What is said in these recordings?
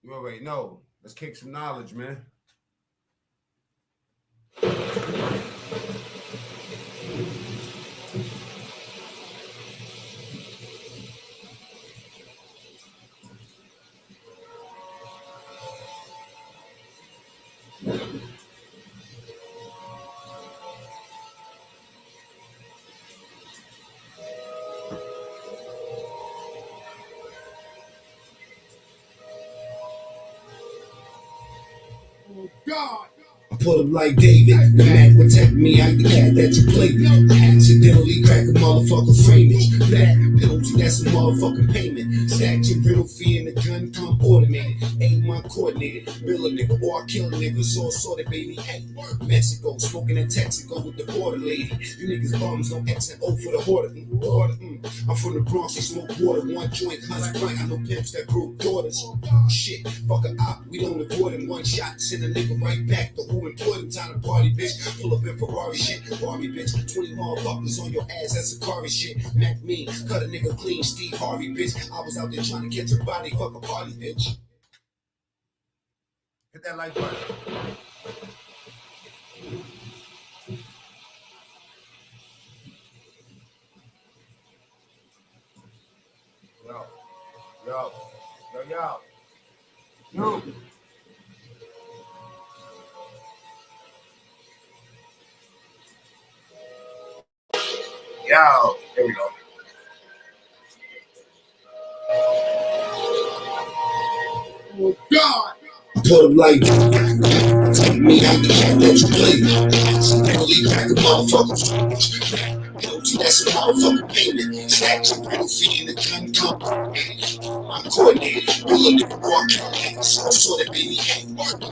You already know. Let's kick some knowledge, man. God. I put up like David. The Mac protect me, I the cat that you play with. I accidentally crack a motherfucker frame it. That penalty, that's a motherfucking payment. Stack your rental fee and the gun come automated. 8-month coordinated. Bill a nigga or I kill a nigga, so sorted, baby. Hey, Mexico, smoking in Texaco with the border lady. You niggas bums, no X and O for the hoarder. I'm from the Bronx, they smoke water. One joint, hunts blank. I know pimps that broke daughters. Shit, fuck a op, we don't avoid him. One shot, send a nigga right back to who employed him. Time to party, bitch. Pull up in Ferrari shit, Barbie bitch. 20 motherfuckers on your ass, that's a car shit. Mac me, cut a nigga clean, Steve Harvey bitch. I was out there trying to catch a body, fuck a party bitch. Hit that like button. Yo, yo, yo, yo. Yo. Yo, there we go. Oh God! Put him like me, I the cat that you play. Accidentally crack a motherfucker. That's a motherfucking payment. Stack your rental fee in the gun company. I'm coordinated. Bill a nigga walk. So that baby ain't working.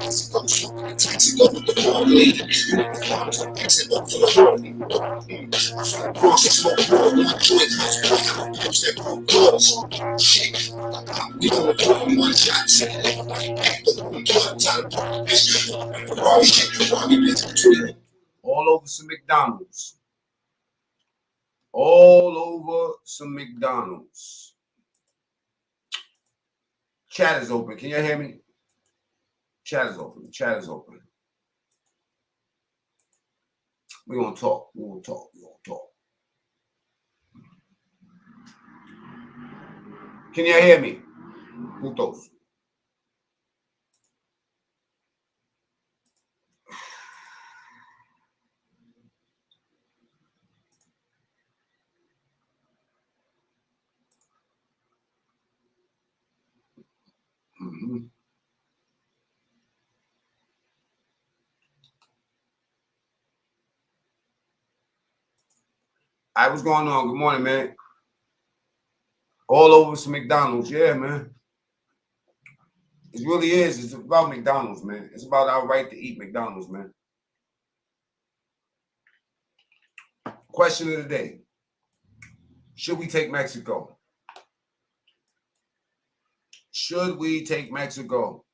Taxi go with the poor lady. You know the bombs are exit up for the horny. Bronx, smoke water, one joint, house point. Pimps that broke doors. Shit. We don't report one shot. All over some McDonald's. All over some McDonald's. Chat is open. Can you hear me? Chat is open. Chat is open. We're going to talk. We're going to talk. We're going to talk. Can you hear me? Putos. Mm-hmm. All right, what's going on? Good morning, man. All over some McDonald's. Yeah, man. It really is. It's about McDonald's, man. It's about our right to eat McDonald's, man. Question of the day. Should we take Mexico? Should we take Mexico?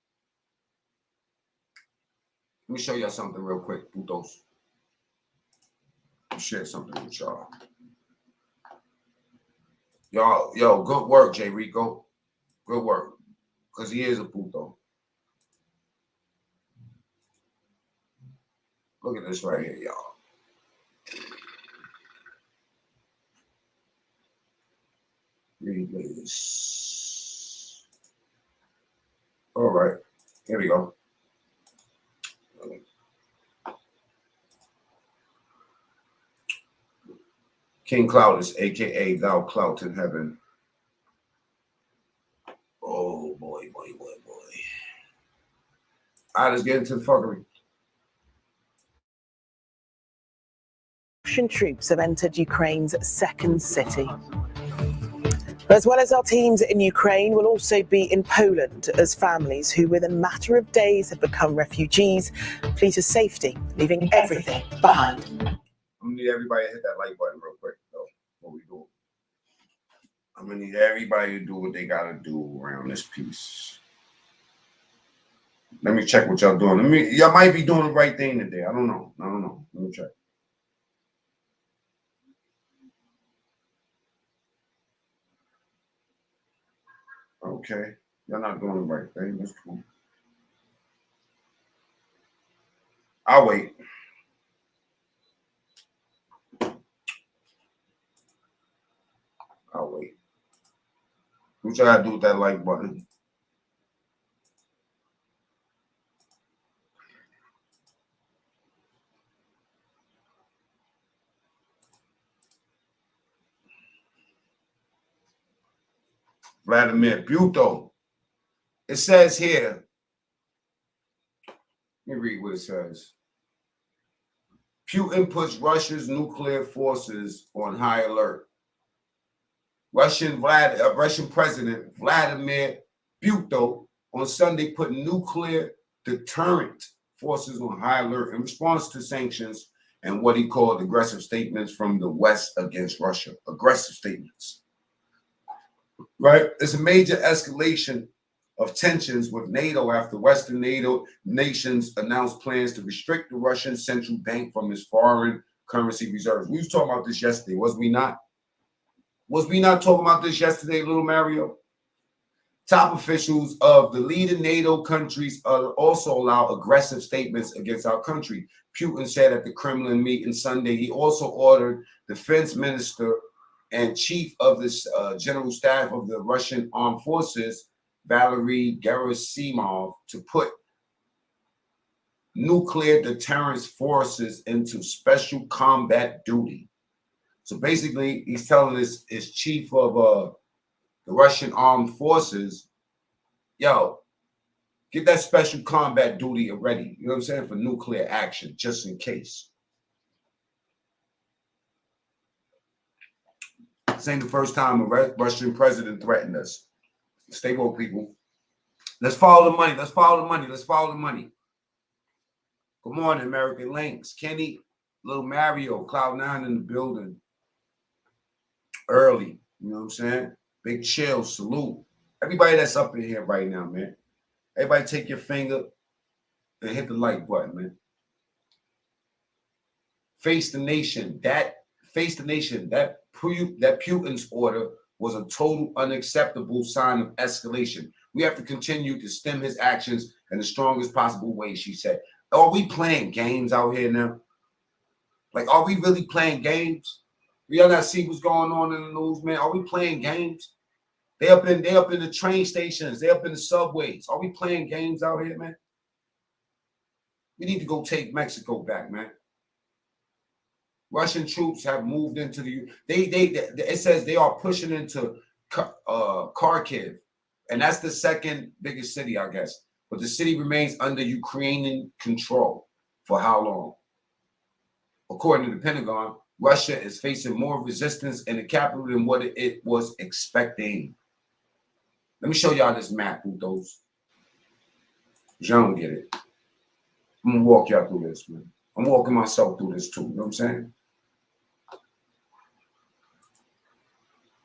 Let me show y'all something real quick, putos. I'll share something with y'all. Y'all, yo, good work, J. Rico. Good work. Because he is a puto. Look at this right here, y'all. Read this. All right. Here we go. King Cloudus, a.k.a. Thou Clout in Heaven. Oh, boy, boy, boy, boy. All right, let's get into the fuckery. Russian troops have entered Ukraine's second city. As well as our teams in Ukraine, will also be in Poland as families who, within a matter of days, have become refugees, flee to safety, leaving everything behind. I'm gonna need everybody to hit that like button real quick, though, before we do. I'm gonna need everybody to do what they gotta do around this piece. Let me check what y'all doing. Y'all might be doing the right thing today. I don't know. Let me check. Okay. You're not doing the right thing. That's cool. I'll wait. I'll wait. What you gotta do with that like button? Vladimir Putin. It says here, let me read what it says. Putin puts Russia's nuclear forces on high alert. Russian President Vladimir Putin on Sunday put nuclear deterrent forces on high alert in response to sanctions and what he called aggressive statements from the West against Russia. Aggressive statements. Right? It's a major escalation of tensions with NATO after Western NATO nations announced plans to restrict the Russian central bank from its foreign currency reserves. We was talking about this yesterday, was we not? Was we not talking about this yesterday, little Mario? Top officials of the leading NATO countries also allow aggressive statements against our country. Putin said at the Kremlin meeting Sunday, he also ordered defense minister and chief of the general staff of the Russian armed forces, Valery Gerasimov, to put nuclear deterrence forces into special combat duty. So basically, he's telling his chief of the Russian armed forces, yo, get that special combat duty ready, you know what I'm saying, for nuclear action, just in case. This ain't the first time a Russian president threatened us. Stay woke, people. Let's follow the money. Let's follow the money. Let's follow the money. Good morning, American Links. Kenny, little Mario, Cloud9 in the building. Early, you know what I'm saying? Big chill, salute. Everybody that's up in here right now, man. Everybody take your finger and hit the like button, man. Face the nation. That Putin's order was a total unacceptable sign of escalation. We have to continue to stem his actions in the strongest possible way, she said. Are we playing games out here now? Like, are we really playing games? Y'all not see what's going on in the news, man? Are we playing games? They up in the train stations. They up in the subways. Are we playing games out here, man? We need to go take Mexico back, man. Russian troops have moved into the. It says they are pushing into Kharkiv, and that's the second biggest city, I guess. But the city remains under Ukrainian control. For how long? According to the Pentagon, Russia is facing more resistance in the capital than what it was expecting. Let me show y'all this map, Putos. Y'all don't get it. I'm gonna walk y'all through this, man. I'm walking myself through this too. You know what I'm saying?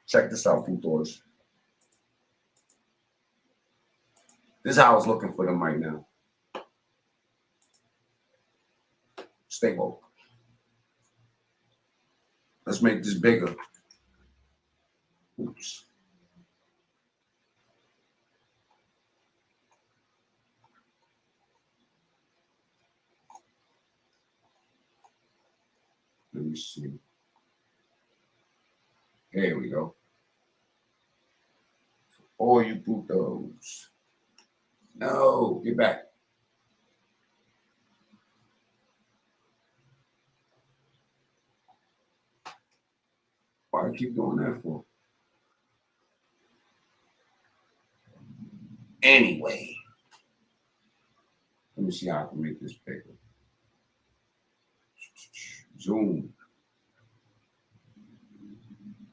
Check this out, Putos. This is how I was looking for them right now. Stay woke. Let's make this bigger. Oops. Let me see. There we go. All you putos. No, get back. Why do I keep doing that for? Anyway, let me see how I can make this bigger. Zoom.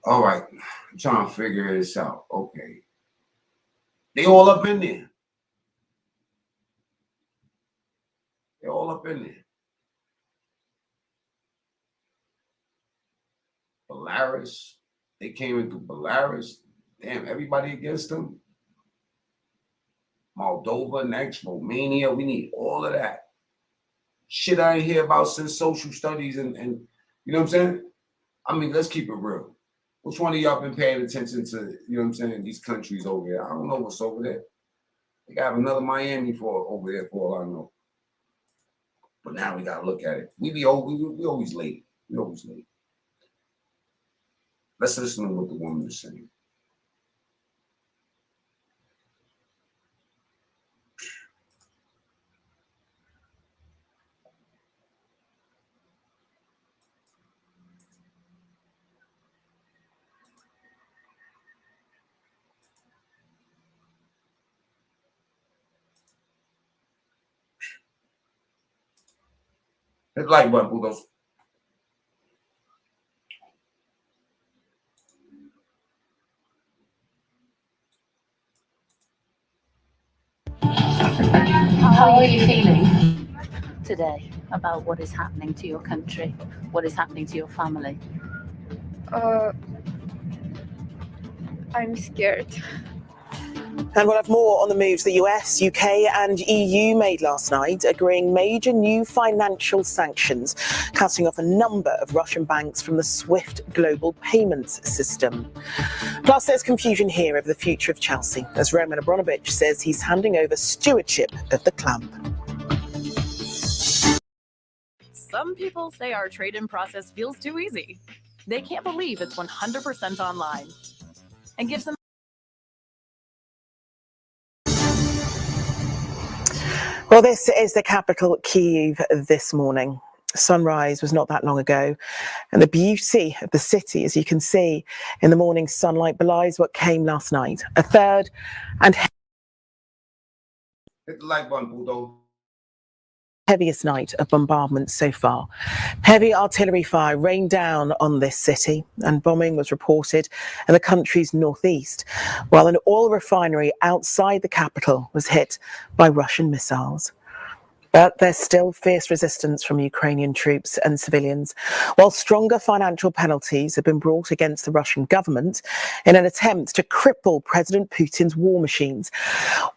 All right, I'm trying to figure this out. Okay. They all up in there. They're all up in there. Belarus. They came into Belarus. Damn, everybody against them. Moldova next, Romania. We need all of that. Shit I ain't hear about since social studies and you know what I'm saying? I mean, let's keep it real. Which one of y'all been paying attention to, you know what I'm saying, these countries over there? I don't know what's over there. They got another Miami for over there for all I know. But now we gotta look at it. We always late. We always late. Let's listen to what the woman is saying. Hit the like button, Bulldogs. How are you feeling today about what is happening to your country, what is happening to your family? I'm scared. And we'll have more on the moves the US, UK and EU made last night, agreeing major new financial sanctions, cutting off a number of Russian banks from the SWIFT global payments system. Plus, there's confusion here over the future of Chelsea, as Roman Abramovich says he's handing over stewardship of the club. Some people say our trade-in process feels too easy. They can't believe it's 100% online and gives them. Well, this is the capital, Kyiv, this morning. Sunrise was not that long ago, and the beauty of the city, as you can see in the morning sunlight, belies what came last night. A third and hit the like button, Bulldog. Heaviest night of bombardment so far. Heavy artillery fire rained down on this city, and bombing was reported in the country's northeast, while an oil refinery outside the capital was hit by Russian missiles. But there's still fierce resistance from Ukrainian troops and civilians, while stronger financial penalties have been brought against the Russian government in an attempt to cripple President Putin's war machines,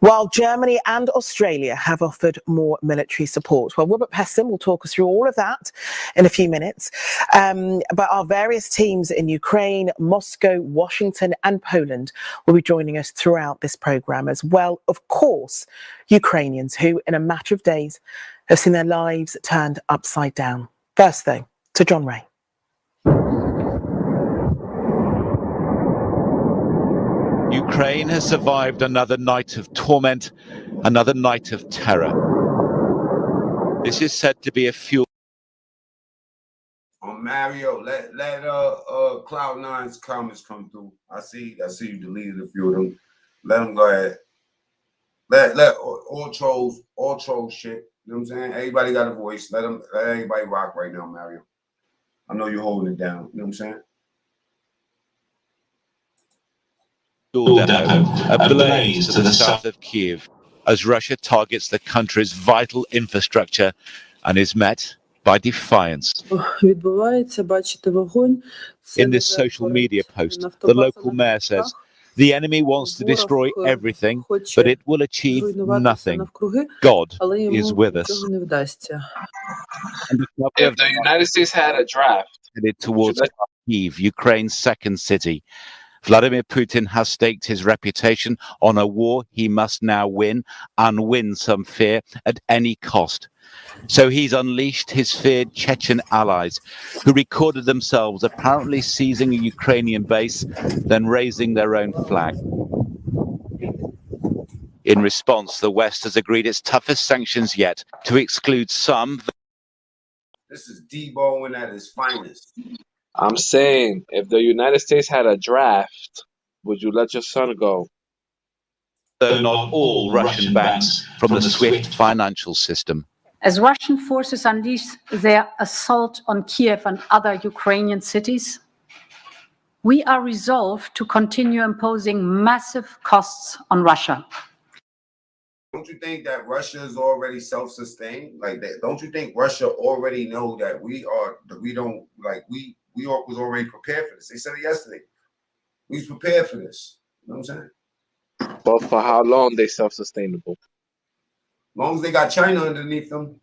while Germany and Australia have offered more military support. Well, Robert Peston will talk us through all of that in a few minutes. But our various teams in Ukraine, Moscow, Washington and Poland will be joining us throughout this programme, as well, of course, Ukrainians who, in a matter of days, have seen their lives turned upside down. First, though, to John Ray. Ukraine has survived another night of torment, another night of terror. This is said to be a fuel. Mario, let Cloud9's comments come through. I see you deleted a few of them. Let them go ahead. Let all trolls shit. You know what I'm saying? Everybody got a voice. Let everybody rock right now, Mario. I know you're holding it down. You know what I'm saying? Depot, ablaze to the south of Kyiv, as Russia targets the country's vital infrastructure and is met by defiance. In this social media post, the local mayor says, the enemy wants to destroy everything, but it will achieve nothing. God is with us. If the United States had a draft, headed towards Kyiv, Ukraine's second city, Vladimir Putin has staked his reputation on a war he must now win, and win, some fear, at any cost. So he's unleashed his feared Chechen allies, who recorded themselves apparently seizing a Ukrainian base, then raising their own flag. In response, the West has agreed its toughest sanctions yet to exclude some. This is Deboing at his finest. I'm saying, if the United States had a draft, would you let your son go? Though not all Russian banks from the SWIFT financial system. As Russian forces unleash their assault on Kiev and other Ukrainian cities, we are resolved to continue imposing massive costs on Russia. Don't you think that Russia is already self-sustained? Like that? Don't you think Russia already know that we was already prepared for this? They said it yesterday. We was prepared for this. You know what I'm saying? But for how long they self-sustainable? As long as they got China underneath them.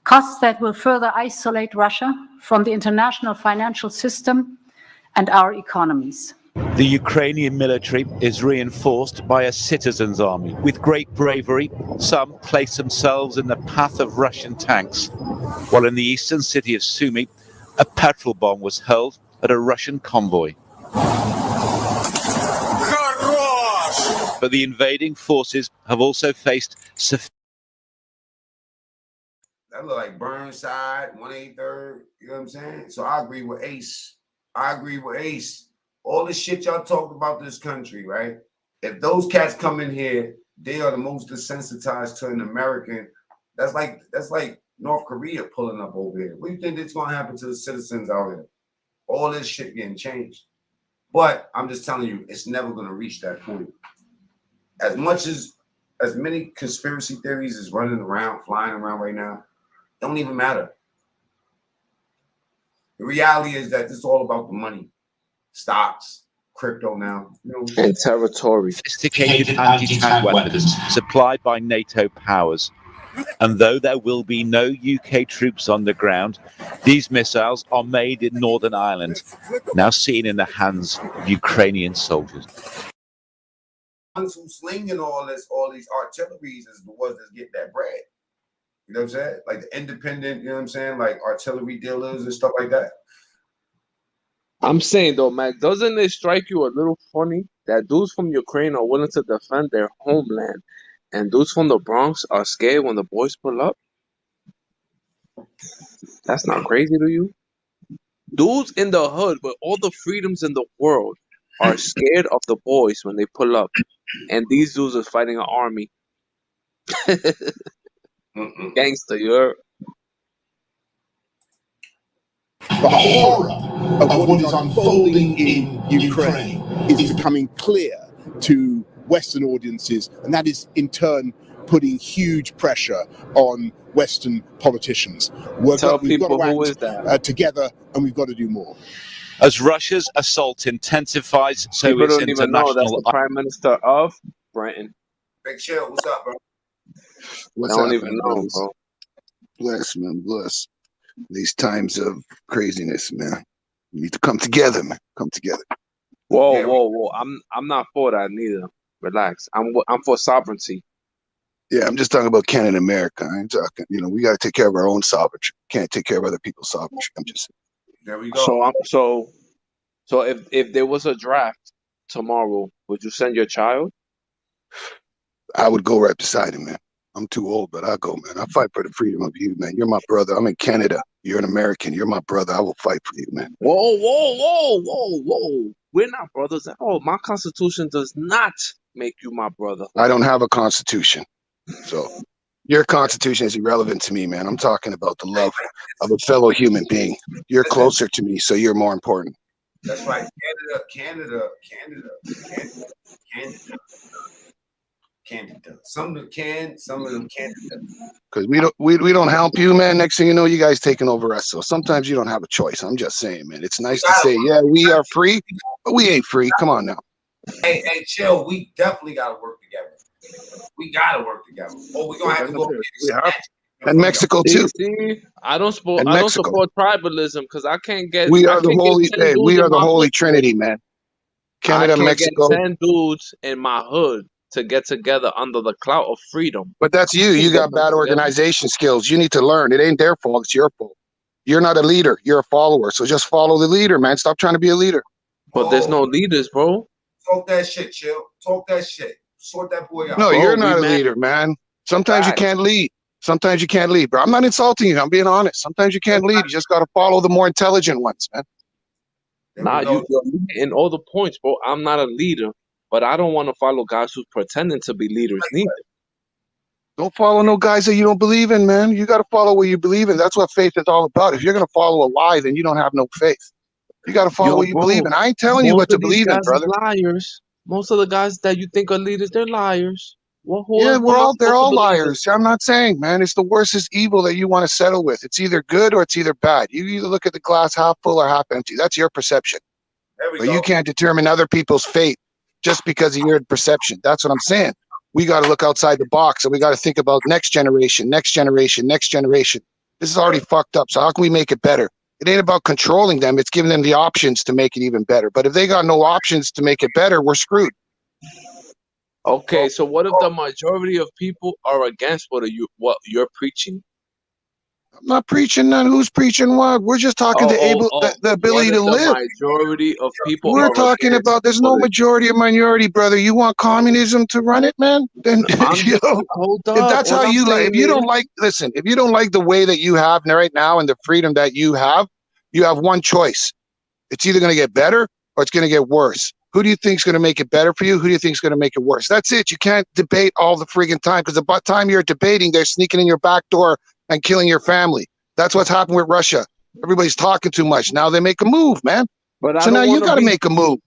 Costs that will further isolate Russia from the international financial system and our economies. The Ukrainian military is reinforced by a citizens' army. With great bravery, some place themselves in the path of Russian tanks, while in the eastern city of Sumy, a petrol bomb was hurled at a Russian convoy. But the invading forces have also faced That look like Burnside, 183rd. You know what I'm saying? So I agree with Ace. All the shit y'all talked about this country, right? If those cats come in here, they are the most desensitized to an American. That's like North Korea pulling up over here. What do you think is going to happen to the citizens out here? All this shit getting changed. But I'm just telling you, it's never going to reach that point. As many conspiracy theories is flying around right now, don't even matter. The reality is that it's all about the money, stocks, crypto now, and territory. sophisticated anti-tank weapons supplied by NATO powers. And though there will be no UK troops on the ground, these missiles are made in Northern Ireland, now seen in the hands of Ukrainian soldiers. Ones who slinging all these artilleries is the ones that get that bread. You know what I'm saying? Like the independent, you know what I'm saying? Like artillery dealers and stuff like that. I'm saying though, Mac, doesn't it strike you a little funny that dudes from Ukraine are willing to defend their homeland, and dudes from the Bronx are scared when the boys pull up? That's not crazy to you? Dudes in the hood with all the freedoms in the world are scared of the boys when they pull up, and these dudes are fighting an army. Gangster, you're. The horror of what is unfolding in Ukraine is becoming clear to Western audiences, and that is in turn putting huge pressure on Western politicians. Tell We've got people to who is act that. together, and we've got to do more. As Russia's assault intensifies, so People its don't even know that's international the Prime Minister of Britain. Big Chill, what's up, bro? What's I don't happening, even know, brothers? bro. Bless, man, bless. These times of craziness, man. We need to come together, man. Come together. Whoa, Yeah, whoa, whoa! I'm not for that neither. Relax. I'm for sovereignty. Yeah, I'm just talking about Canada and America. I ain't talking, we got to take care of our own sovereignty. Can't take care of other people's sovereignty. I'm just there we go. So if there was a draft tomorrow, would you send your child? I would go right beside him, man. I'm too old, but I'll go, man. I'll fight for the freedom of you, man. You're my brother. I'm in Canada. You're an American. You're my brother. I will fight for you, man. Whoa, whoa, whoa, whoa, whoa! We're not brothers at all. My constitution does not make you my brother. I don't have a constitution. So your constitution is irrelevant to me, man. I'm talking about the love of a fellow human being. You're closer to me, so you're more important. That's right. Canada. Some of them can, some of them can't. Because we don't help you, man. Next thing you know, you guys taking over us. So sometimes you don't have a choice. I'm just saying, man. It's nice to say, yeah, we are free, but we ain't free. Come on now. Hey, Chill, we definitely gotta work together. We gotta work together. Oh, we're gonna have to go. And Mexico too. See, I don't support tribalism because I can't get. We are the holy trinity, man. Canada, Mexico. Get 10 dudes in my hood to get together under the clout of freedom. But that's you. You got bad organization skills. You need to learn. It ain't their fault. It's your fault. You're not a leader. You're a follower. So just follow the leader, man. Stop trying to be a leader. But there's no leaders, bro. Talk that shit, Chill. Talk that shit. Sort that boy out. No, you're not a leader, man. Sometimes you can't lead. Sometimes you can't lead, bro. I'm not insulting you. I'm being honest. Sometimes you can't lead. You just got to follow the more intelligent ones, man. Nah, you're in all the points, bro. I'm not a leader, but I don't want to follow guys who's pretending to be leaders neither. Don't follow no guys that you don't believe in, man. You got to follow what you believe in. That's what faith is all about. If you're going to follow a lie, then you don't have no faith. You got to follow what you believe in. I ain't telling you what to believe in, brother. Liars. Most of the guys that you think are leaders, they're liars. They're all liars. I'm not saying, man, it's the worstest evil that you want to settle with. It's either good or it's either bad. You either look at the glass half full or half empty. That's your perception. But you can't determine other people's fate just because of your perception. That's what I'm saying. We got to look outside the box and we got to think about next generation. This is already fucked up. So how can we make it better? It ain't about controlling them. It's giving them the options to make it even better. But if they got no options to make it better, we're screwed. Okay, so what if the majority of people are against what you're preaching? I'm not preaching none. Who's preaching what? We're just talking the ability to live. What if the majority of people We're are talking against about there's no majority or minority, brother. You want communism to run it, man? Then you know, if that's how you like, if you don't like, listen, if you don't like the way that you have right now and the freedom that you have one choice. It's either going to get better or it's going to get worse. Who do you think is going to make it better for you? Who do you think is going to make it worse? That's it. You can't debate all the friggin' time, because the time you're debating, they're sneaking in your back door and killing your family. That's what's happened with Russia. Everybody's talking too much. Now they make a move, man. So now you got to make a move.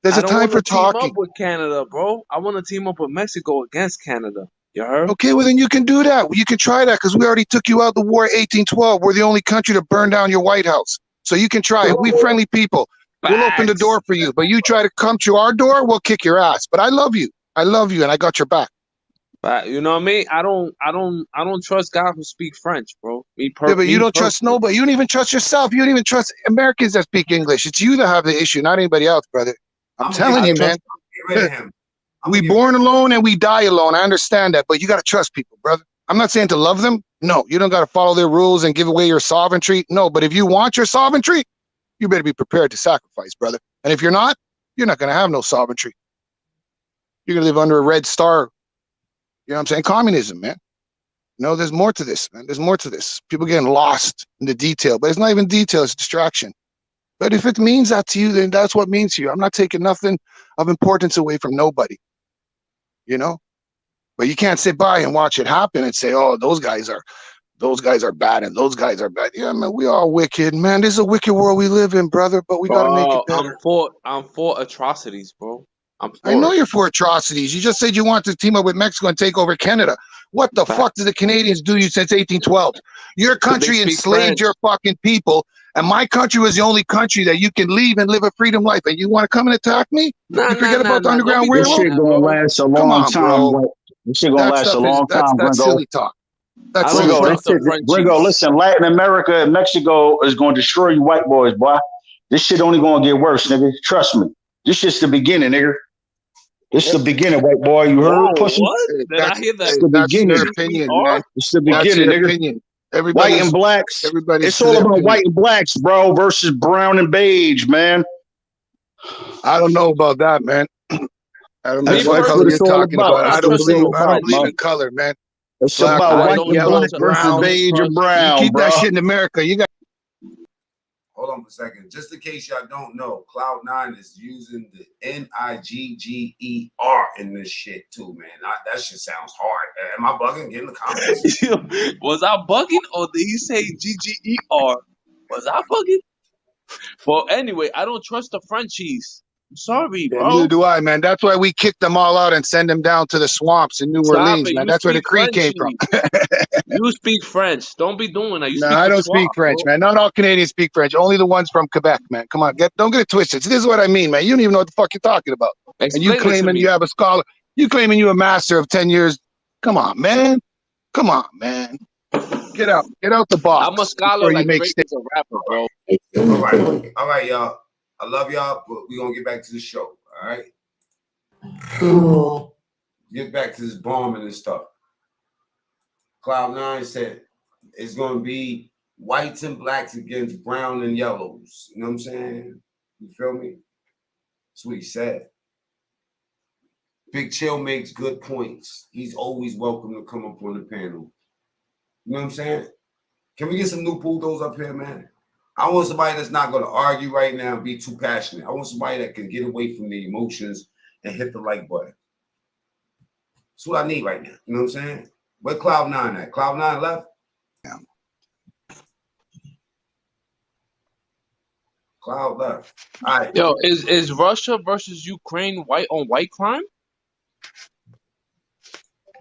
There's a time for talking. Team up with Canada, bro. I want to team up with Mexico against Canada. You heard? Okay, well then you can do that. You can try that, because we already took you out the war 1812. We're the only country to burn down your White House. So you can try it. We friendly people. We'll open the door for you. But you try to come to our door, we'll kick your ass. But I love you. I love you, and I got your back. You know what I mean? I don't trust guys who speak French, bro. Yeah, but you don't trust nobody. You don't even trust yourself. You don't even trust Americans that speak English. It's you that have the issue, not anybody else, brother. I'm telling you, man. We born alone and we die alone. I understand that, but you got to trust people, brother. I'm not saying to love them. No, you don't got to follow their rules and give away your sovereignty. No, but if you want your sovereignty, you better be prepared to sacrifice, brother. And if you're not going to have no sovereignty. You're going to live under a red star. You know what I'm saying? Communism, man. No, there's more to this, man. There's more to this. People getting lost in the detail, but it's not even detail, it's distraction. But if it means that to you, then that's what it means to you. I'm not taking nothing of importance away from nobody, you know? But you can't sit by and watch it happen and say, oh, those guys are bad and those guys are bad. Yeah, man, we all wicked, man. This is a wicked world we live in, brother, but we got to make it better. I'm for atrocities, bro. I know you're for atrocities. You just said you want to team up with Mexico and take over Canada. What the fuck did the Canadians do you since 1812? Your country enslaved your fucking people, and my country was the only country that you can leave and live a freedom life. And you want to come and attack me? You forget about the Underground Railroad? This shit gonna last a long time, bro. This shit gonna last a long time, That's silly talk. That's Gringo, listen, Latin America and Mexico is going to destroy you white boys, boy. This shit only going to get worse, nigga. Trust me. This shit's the beginning, nigga. This is the beginning, white boy. You heard, pussy? That's the beginning. Your opinion, man. It's the beginning, nigga. Opinion. White and blacks. It's all about white and blacks, bro, versus brown and beige, man. I don't know about that, man. I don't know what color you're talking about. I don't believe in color, man. It's about white and black versus beige or brown. You keep that shit in America. You got. Hold on for a second. Just in case y'all don't know, Cloud9 is using the Nigger in this shit too, man. That shit sounds hard. Am I bugging? Get in the comments. Was I bugging or did he say GGER? Was I bugging? Well, anyway, I don't trust the Frenchies. I'm sorry, bro. Neither do I, man. That's why we kicked them all out and send them down to the swamps in New Orleans, man. That's where the Cree came from. You speak French. Don't be doing that. No, I don't speak French, man. Not all Canadians speak French. Only the ones from Quebec, man. Come on, don't get it twisted. This is what I mean, man. You don't even know what the fuck you're talking about. And you claiming you have a scholar. You claiming you a master of 10 years. Come on, man. Come on, man. Get out the box. I'm a scholar like Drake is a rapper, bro. All right, y'all. I love y'all, but we're going to get back to the show, all right? Get back to this bombing and stuff. Cloud9 said it's going to be whites and blacks against brown and yellows. You know what I'm saying? You feel me? That's what he said. Big Chill makes good points. He's always welcome to come up on the panel. You know what I'm saying? Can we get some new Bulldogs up here, man? I want somebody that's not going to argue right now and be too passionate. I want somebody that can get away from the emotions and hit the like button. That's what I need right now. You know what I'm saying? Where Cloud9 at? Cloud9 left? Yeah. Cloud left. All right. Yo, is Russia versus Ukraine white on white crime?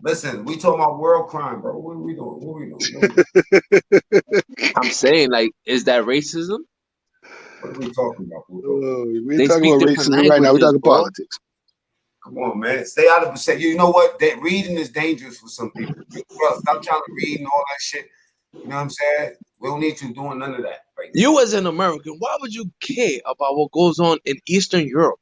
Listen, we talking about world crime, bro. What are we doing? What are we doing? I'm saying, like, is that racism? What are we talking about? We ain't talking about racism right now. We're talking politics. Come on, man. Stay out of it. You know what? That reading is dangerous for some people. Bro, stop trying to read and all that shit. You know what I'm saying? We don't need you doing none of that right now. You as an American, why would you care about what goes on in Eastern Europe?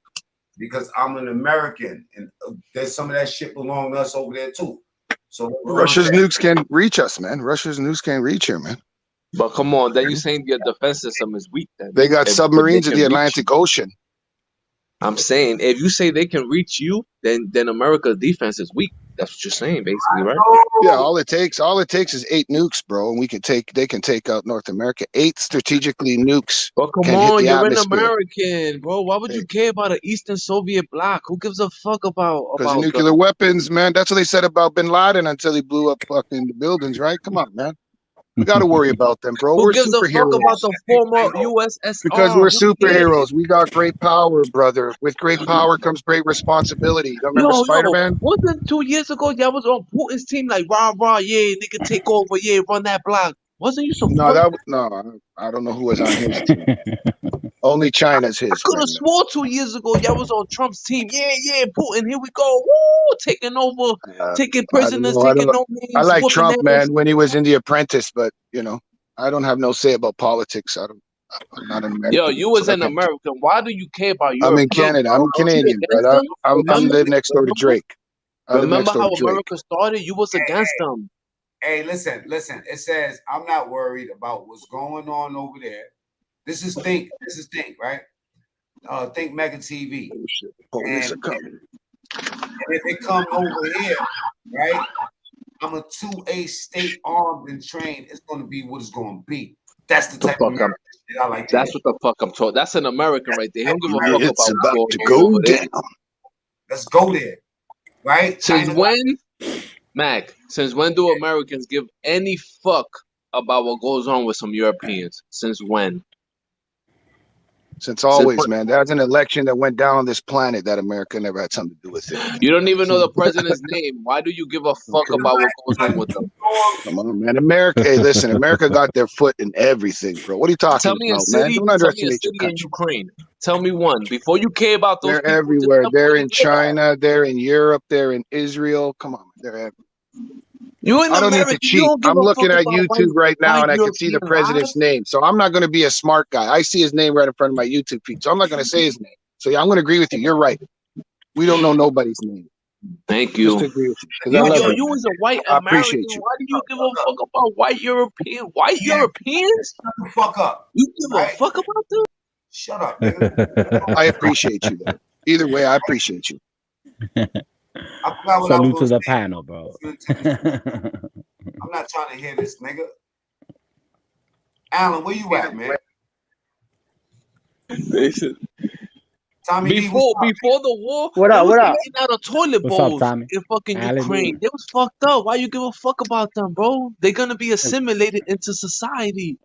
Because I'm an American, and there's some of that shit belong to us over there too. So Russia's nukes can't reach us, man. Russia's nukes can't reach here, man. But come on, then you're saying your defense system is weak. Then they got submarines in the Atlantic Ocean. I'm saying if you say they can reach you, then America's defense is weak. That's what you're saying, basically, right? Yeah, all it takes is 8 nukes, bro, and they can take out North America. 8 strategically nukes. But come can on, hit the you're atmosphere. an American, bro. Why would you care about an Eastern Soviet bloc? Who gives a fuck about nuclear weapons, man? That's what they said about Bin Laden until he blew up fucking the buildings, right? Come on, man. We got to worry about them, bro. Who We're gives a fuck superheroes. about the former USSR? Because we're superheroes. We got great power, brother. With great power comes great responsibility. You don't remember Spider-Man? Wasn't 2 years ago y'all was on Putin's team like rah, yeah, nigga take over, yeah, run that block. Wasn't you so No, I don't know who was on his team. Only China's his. I could have swore 2 years ago y'all was on Trump's team. Yeah, Putin, here we go. Woo, taking over, taking prisoners, taking no names. I like Trump, man, when he was in The Apprentice, but I don't have no say about politics. I'm not an American. Yo, you was an American. Why do you care about Europe? I'm in Canada. I'm Canadian, brother. I'm live next door to Drake. Remember how America started? You was against them. Hey, listen. It says I'm not worried about what's going on over there. This is Think, right? Think Mega TV. And if it comes over here, right? I'm a 2A state armed and trained. It's going to be what it's going to be. That's the type of American shit I like. That's what the fuck I'm talking. That's an American right there. He don't give a fuck about what's about to go down. Let's go there, right? Since when do Americans give any fuck about what goes on with some Europeans? Since when? Since always, man. There's an election that went down on this planet that America never had something to do with it. You don't even know the president's name. Why do you give a fuck about what goes on with them? Come on, man. America, hey, listen, America got their foot in everything, bro. What are you talking about, man? Don't underestimate your country. In Ukraine. Tell me one. Before you care about those They're everywhere. They're in China. They're in Europe. They're in Israel. Come on, they're everywhere. I don't need to cheat. I'm looking at YouTube right now and I can see the president's name. So I'm not going to be a smart guy. I see his name right in front of my YouTube feed. So I'm not going to say his name. So yeah, I'm going to agree with you. You're right. We don't know nobody's name. Thank you. Just agree with you. You was a white American. I appreciate you. Why do you give a fuck about white Europeans? White Europeans? Shut the fuck up. You give a fuck about them? Shut up, nigga. I appreciate you, though. Either way, I appreciate you. Salute to the panel, bro. I'm not trying to hear this, nigga. Alan, where you at, man? Tommy before the war, what up? Eating out of toilet bowls in fucking Ukraine. They was fucked up. Why you give a fuck about them, bro? They're gonna be assimilated into society.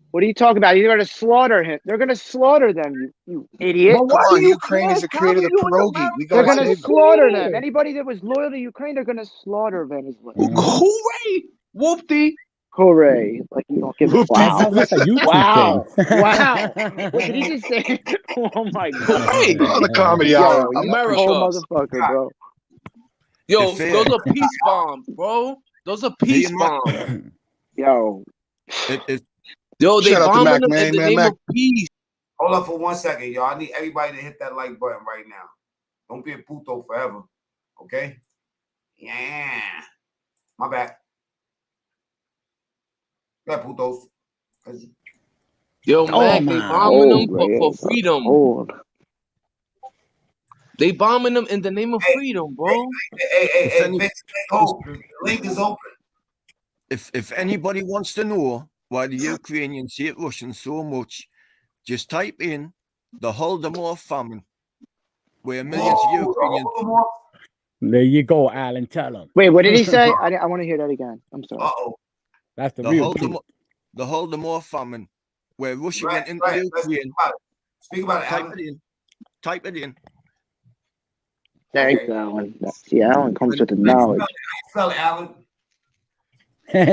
What are you talking about? You're gonna slaughter him. They're gonna slaughter them, you idiot. Come on, Ukraine is the creator of the pierogi. They're gonna slaughter them. Anybody that was loyal to Ukraine, they're gonna slaughter Venezuela. Hooray! Whoopty! Hooray! Like you don't give a That sounds like a YouTube thing. Wow! What did he just say? Oh my god! Hey, the comedy hour, America, motherfucker, bro. Yo, those are peace bombs, bro. Those are peace bombs. Yo. Yo, they bombing them in the name of peace. Hold up for 1 second, y'all. I need everybody to hit that like button right now. Don't be a puto forever, okay? Yeah. My bad. Yeah, putos. Yo, man, they bombing them for freedom. They bombing them in the name of freedom, bro. Hey, the link is open. If anybody wants to know why the Ukrainians hate Russians so much, just type in the Holodomor famine, where millions of Ukrainians. There you go, Alan. Tell them. Wait, what did he say? I want to hear that again. I'm sorry. That's the real. The Holodomor famine, where Russia went into Ukraine. Speak about it, Alan. Type it in. Thanks, Alan. See, Alan comes with the knowledge. Spell it, Alan.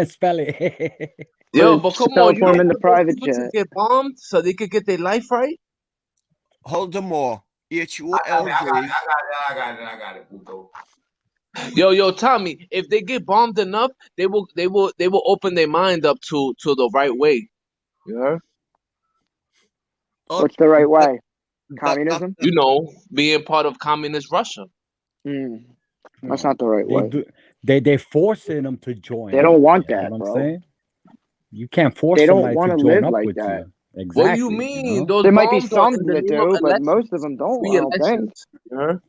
Spell it. Yo, but come on, you in the private jet. Get bombed so they could get their life right. Holodomor, HOLD. I got it, Puto. Yo, Tommy, if they get bombed enough, they will open their mind up to the right way. You heard? What's the right way? Communism? You know, being part of communist Russia. That's not the right They way. do. They're forcing them to join. They don't want You know that, what I'm bro. saying? You can't force They don't somebody want to to join live up like with that. you. Exactly. What do you mean? Those There might be bombs are some in the that name of do, but elections. most of them don't. Free I don't think. elections. You heard?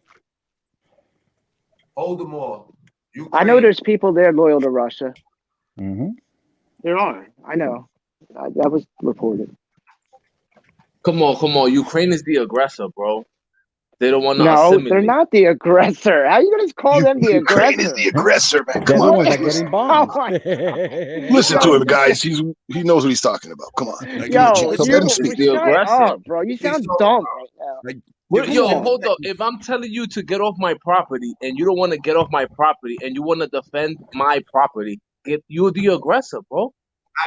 Hold them all. I know there's people there loyal to Russia. Mm-hmm. There are. I know. That was reported. Come on. Ukraine is the aggressor, bro. They don't want to No, assimilate. they're not the aggressor. How are you going to call them the Ukraine aggressor? is the aggressor, man. They're Come the on, ones man. that getting Oh bombed. my Listen to him, guys. He knows what he's talking about. Come on. Yo, So let him you speak. The shut aggressor. up, bro. You sound dumb right now. Hold up. If I'm telling you to get off my property and you don't want to get off my property and you want to defend my property, you're the aggressor, bro.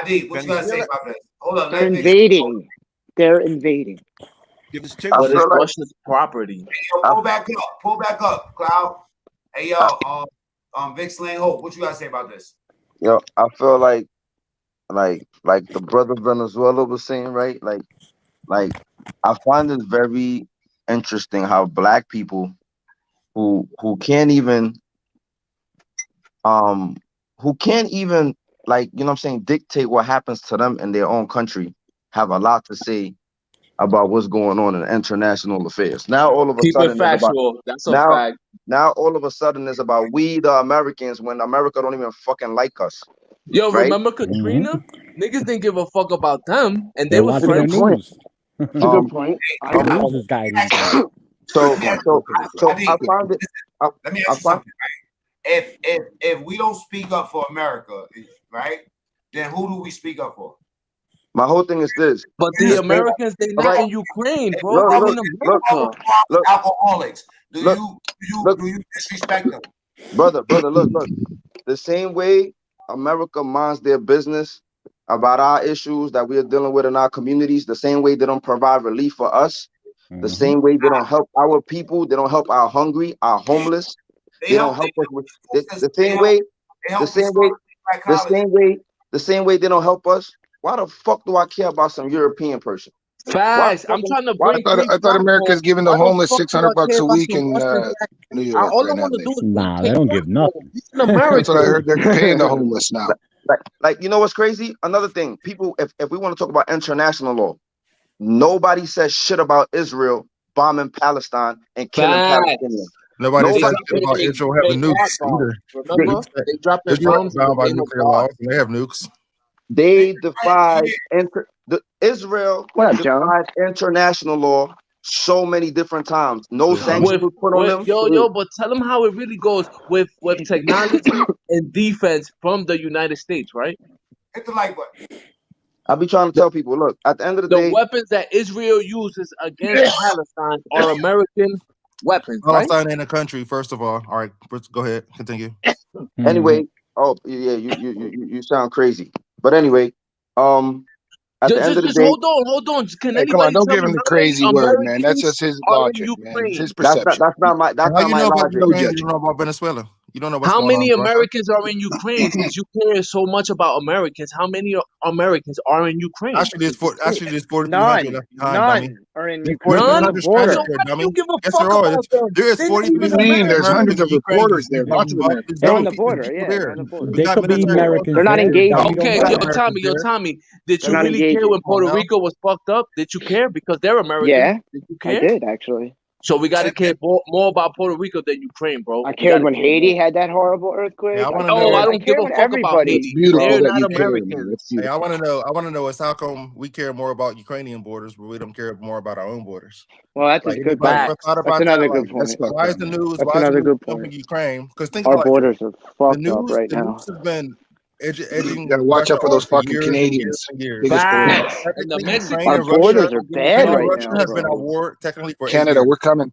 Adi, what you gotta say about this? Hold on, They're invading. They're invading. Give us two. But it's Russia's property. Hey, yo, pull back up, Cloud. Hey, yo, Vic Slang Hope, what you gotta say about this? Yo, I feel like the brother Venezuela was saying, right? Like I find it very interesting how black people who can't even like, you know what I'm saying, dictate what happens to them in their own country have a lot to say about what's going on in international affairs. Now all of a Keep sudden it factual. That's a fact. now all of a sudden it's about we the Americans when America don't even fucking like us. Yo, right? remember Katrina? Niggas didn't give a fuck about them, and they They're was watching the friends. news. That's a good point. The news is guiding them. So I found it. Let me ask you something. Right? If we don't speak up for America, right, then who do we speak up for? My whole thing is this. But the Americans, they're not in Ukraine, bro. They're in America. Alcoholics. Do you disrespect them? Brother, look. The same way America minds their business about our issues that we are dealing with in our communities, the same way they don't provide relief for us, the same way they don't help our people, they don't help our hungry, our homeless, they don't help us with the same way they don't help us. Why the fuck do I care about some European person? Facts. I'm trying to bring. I thought America's giving the homeless $600 a week in New York. All I right now, want to do is Nah, they don't give nothing. That's what I heard. They're paying the homeless now. Like you know what's crazy? Another thing, people, if we want to talk about international law, nobody says shit about Israel bombing Palestine and killing Palestinians. Nobody says shit about Israel having nukes either. Remember, they dropped their Israel bombs. bound by nuclear laws, and they have nukes. They defied Israel defied international law so many different times. No sanctions were put on them. Yo, but tell them how it really goes with technology and defense from the United States, right? Hit the like button. I'll be trying to tell people, look, at the end of the day, the weapons that Israel uses against Palestine are American weapons, right? Palestine ain't a country, first of all. All right, go ahead, continue. Anyway, yeah, you sound crazy. But anyway, at the end of the day, hold on. Can Hey, come on, anybody don't tell give me him the how many crazy word, man. That's Americans just his are in logic, man. It's his Ukraine? perception. that's not my How you know about logic. Ukraine? You don't know about Venezuela. You don't know what's How going many on in Russia. Americans are in Ukraine? Since you care so much about Americans, how many Americans are in Ukraine? Actually, there's 4,300 None. left behind, dummy. Are in There's Ukraine. On the 4,300 border. stranded there, dummy. You give a Yes, fuck there are. about them. There is They live in 4,300 There's Americans hundreds of in Ukraine. reporters there. Lots of them. They're on the border. Yeah, they're on the border. They could be Americans. They're not there. engaged. Dummy, Okay, don't yo, matter. Tommy, did They're you not really care engaging. when Puerto now. Rico was fucked up? Did you care? Because they're Americans. Yeah, Did you I care? did actually. So we got to care more about Puerto Rico than Ukraine, bro. I We cared gotta when care Haiti more. had that horrible earthquake. Yeah, I want to Oh, know. I don't give cared a when fuck about everybody. It's Haiti. beautiful They're that not you care, man. Americans. That's Hey, beautiful. I want to know is how come we care more about Ukrainian borders, but we don't care more about our own borders? Well, that's Like a good anybody point. ever thought That's about another that? good Like, That's point. fucked why is up, the man. news? That's Why is the another news good jumping point. Ukraine? Because think Our about it. borders are The fucked up news, right the now. news has been You edging gotta watch Russia out for on those for fucking years and years Canadians. and years. Biggest problem. Facts. And the Technically, Mexicans. Ukraine Our and borders Russia, are bad right now, has been at bro. war technically for 8 Canada, years. we're coming.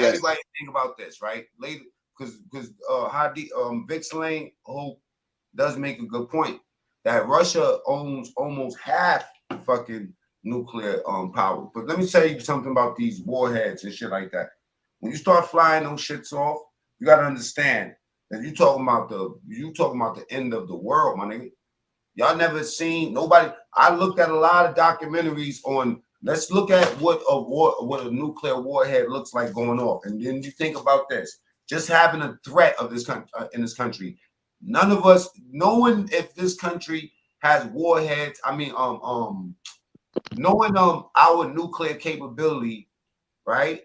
everybody think about this, right? Later, because Vix Lane does make a good point that Russia owns almost half fucking nuclear power. But let me tell you something about these warheads and shit like that. When you start flying those shits off, you gotta understand that you talking about the end of the world, my nigga. Y'all never seen nobody. I looked at a lot of documentaries on. Let's look at what a nuclear warhead looks like going off, and then you think about this. Just having a threat of this country in this country. None of us knowing if this country has warheads. I mean, knowing our nuclear capability, right?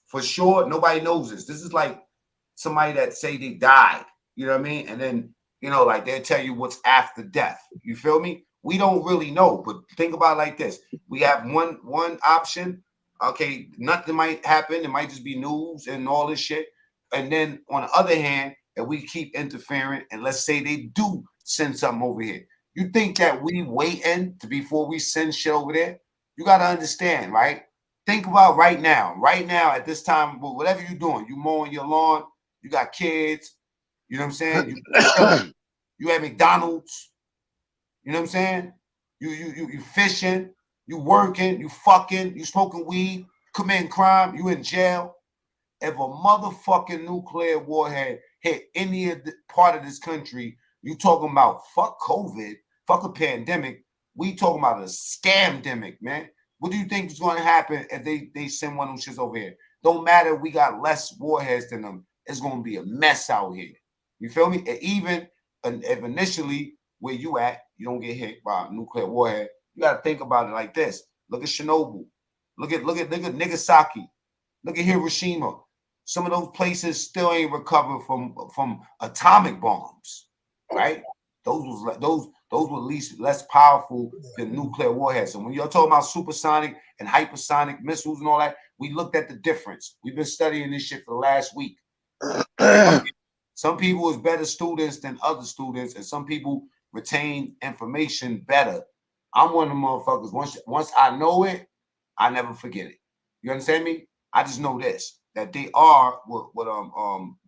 For sure, nobody knows this. This is like somebody that say they died. You know what I mean? And then like they'll tell you what's after death. You feel me? We don't really know, but think about it like this: we have one option. Okay, nothing might happen. It might just be news and all this shit. And then on the other hand, if we keep interfering, and let's say they do send something over here, you think that we waiting before we send shit over there? You got to understand, right? Think about right now at this time, whatever you're doing, you mowing your lawn, you got kids, you know what I'm saying? You at McDonald's, you know what I'm saying? You fishing, you working, you fucking, you smoking weed, committing crime, you in jail. If a motherfucking nuclear warhead hit any of the part of this country, you talking about fuck COVID, fuck a pandemic. We talking about a scamdemic, man. What do you think is going to happen if they send one of those shits over here? Don't matter. We got less warheads than them. It's going to be a mess out here. You feel me? And even if initially where you at, you don't get hit by a nuclear warhead. You got to think about it like this. Look at Chernobyl. Look at Nagasaki. Look at Hiroshima. Some of those places still ain't recovered from atomic bombs, right? Those were at least less powerful than nuclear warheads. So when you're talking about supersonic and hypersonic missiles and all that, we looked at the difference. We've been studying this shit for the last week. Some people is better students than other students, and some people retain information better. I'm one of them motherfuckers. Once I know it, I never forget it. You understand me? I just know this, that they are what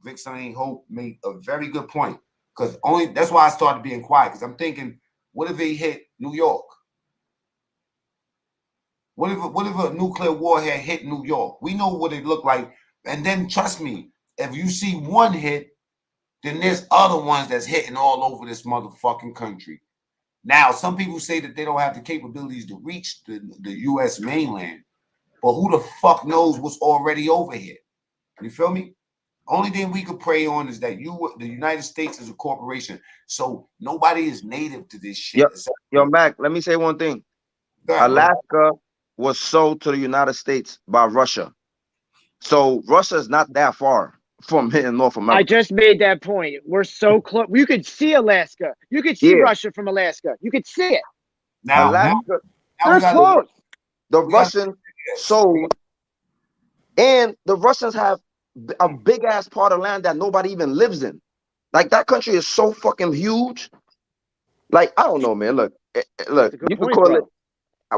Vic Sonny Hope made a very good point. Because that's why I started being quiet. Because I'm thinking, what if they hit New York? What if a nuclear warhead hit New York? We know what it looked like. And then trust me, if you see one hit, then there's other ones that's hitting all over this motherfucking country. Now, some people say that they don't have the capabilities to reach the U.S. mainland. But who the fuck knows what's already over here? You feel me? Only thing we could pray on is that the United States is a corporation, so nobody is native to this shit. Yo, Mac, let me say one thing. Alaska was sold to the United States by Russia. So Russia is not that far from here in North America. I just made that point. We're so close. You could see Alaska. You could see Russia from Alaska. You could see it. Now, Alaska, they're close. The Russians sold, and the Russians have a big ass part of land that nobody even lives in. Like that country is so fucking huge. Like I don't know, man. Look, you can call it.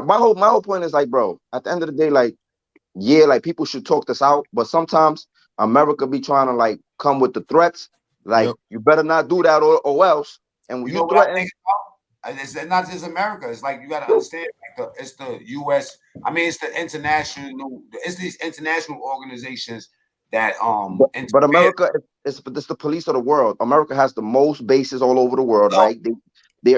My whole point is like, bro. At the end of the day, like, yeah, like people should talk this out, but sometimes America be trying to like come with the threats. Like you better not do that or else. And when you threaten. It's not just America. It's like you got to understand. Like it's the U.S. I mean, it's the international. It's these international organizations that But America is the police of the world. America has the most bases all over the world, right?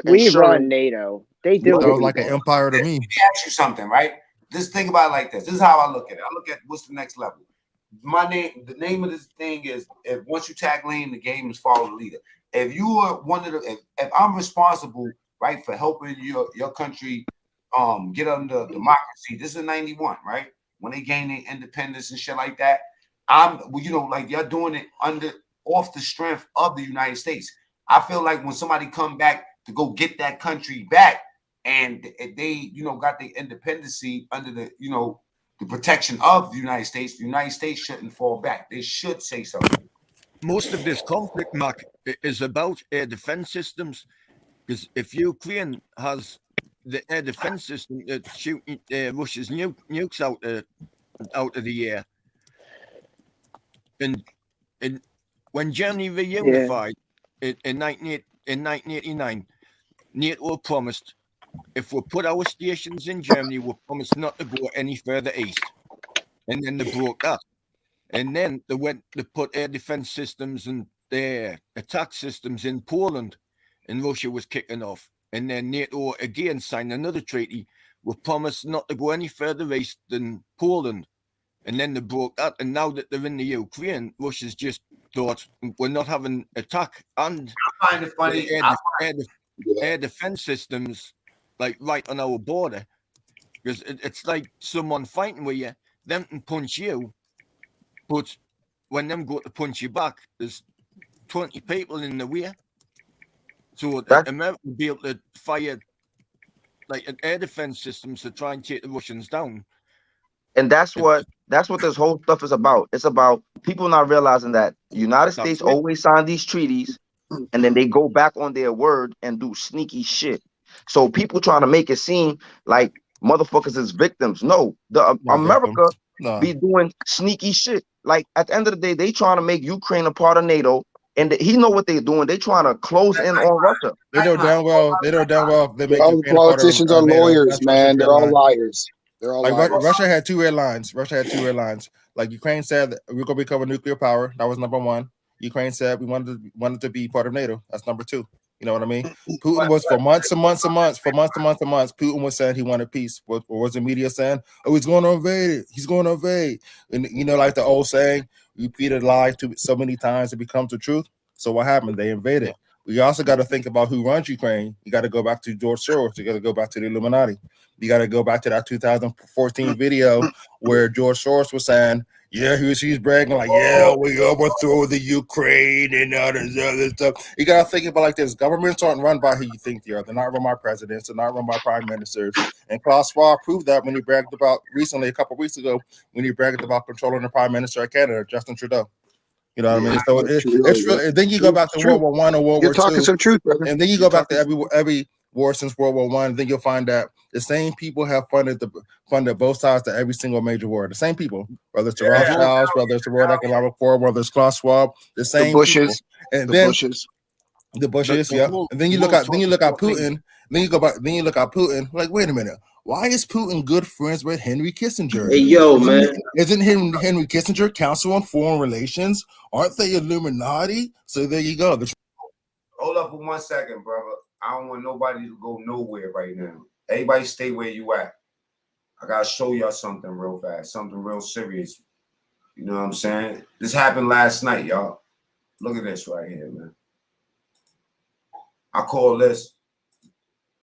We run NATO. They do. Sounds like an empire to me. Let me ask you something, right? Just think about it like this. This is how I look at it. I look at what's the next level. The name of this thing is if once you tag lane, the game is follow the leader. If you are one of the, if I'm responsible, right, for helping your country get under democracy, this is 91, right? When they gain their independence and shit like that, like you're doing it off the strength of the United States. I feel like when somebody come back to go get that country back and they, got their independency under the protection of the United States shouldn't fall back. They should say something. Most of this conflict, Mark, is about air defense systems. Because if Ukraine has the air defense system that shoot Russia's nukes out of the air, and when Germany reunified in 1989, NATO promised if we put our stations in Germany, we promised not to go any further east. And then they broke that. And then they put air defense systems and their attack systems in Poland, and Russia was kicking off. And then NATO again signed another treaty. We promised not to go any further east than Poland. And then they broke that. And now that they're in the Ukraine, Russia's just thought we're not having attack and I find it funny. air defense systems like right on our border. Because it's like someone fighting with you, them can punch you, but when them go to punch you back, there's 20 people in the way. So America will be able to fire like an air defense systems to try and take the Russians down. And that's what this whole stuff is about. It's about people not realizing that the United States always sign these treaties and then they go back on their word and do sneaky shit. So people trying to make it seem like motherfuckers is victims. No, America be doing sneaky shit. Like at the end of the day, they trying to make Ukraine a part of NATO, and he know what they're doing. They trying to close in on Russia. They know damn well. They make all the politicians are lawyers, man. They're all liars. They're all like liars. Russia had two red lines. Like Ukraine said that we're gonna become a nuclear power. That was number one. Ukraine said we wanted to be part of NATO. That's number two. You know what I mean? Putin was for months. Putin was saying he wanted peace. What was the media saying? Oh, he's going to invade it. He's going to invade. And you know, like the old saying, repeated lie to so many times it becomes the truth. So what happened? They invaded. We also got to think about who runs Ukraine. You got to go back to George Soros. You got to go back to the Illuminati. You got to go back to that 2014 video where George Soros was saying, yeah, he's bragging like, yeah, we overthrew the Ukraine and all this other stuff. You got to think about like this. Governments aren't run by who you think they are. They're not run by presidents. They're not run by prime ministers. And Klaus Schwab proved that when he bragged about recently, a couple of weeks ago, when he bragged about controlling the prime minister of Canada, Justin Trudeau. You know what I mean? So it's really, then you go back to World War I or World War II. You're talking some truth, brother. And then you go back to every war since World War I, and then you'll find that the same people have funded both sides to every single major war. The same people, whether it's the Rothschilds, whether it's the World Economic Forum, whether it's Klaus Schwab, the same Bushes, people. And the then Bushes. Yeah. And then you look at Putin. Then you go back. Then you look at Putin. Like, wait a minute. Why is Putin good friends with Henry Kissinger? Hey, yo, man. Isn't Henry Kissinger Council on Foreign Relations? Aren't they Illuminati? So there you go. Hold up for 1 second, brother. I don't want nobody to go nowhere right now. Everybody stay where you at. I got to show y'all something real fast, something real serious. You know what I'm saying? This happened last night, y'all. Look at this right here, man. I call this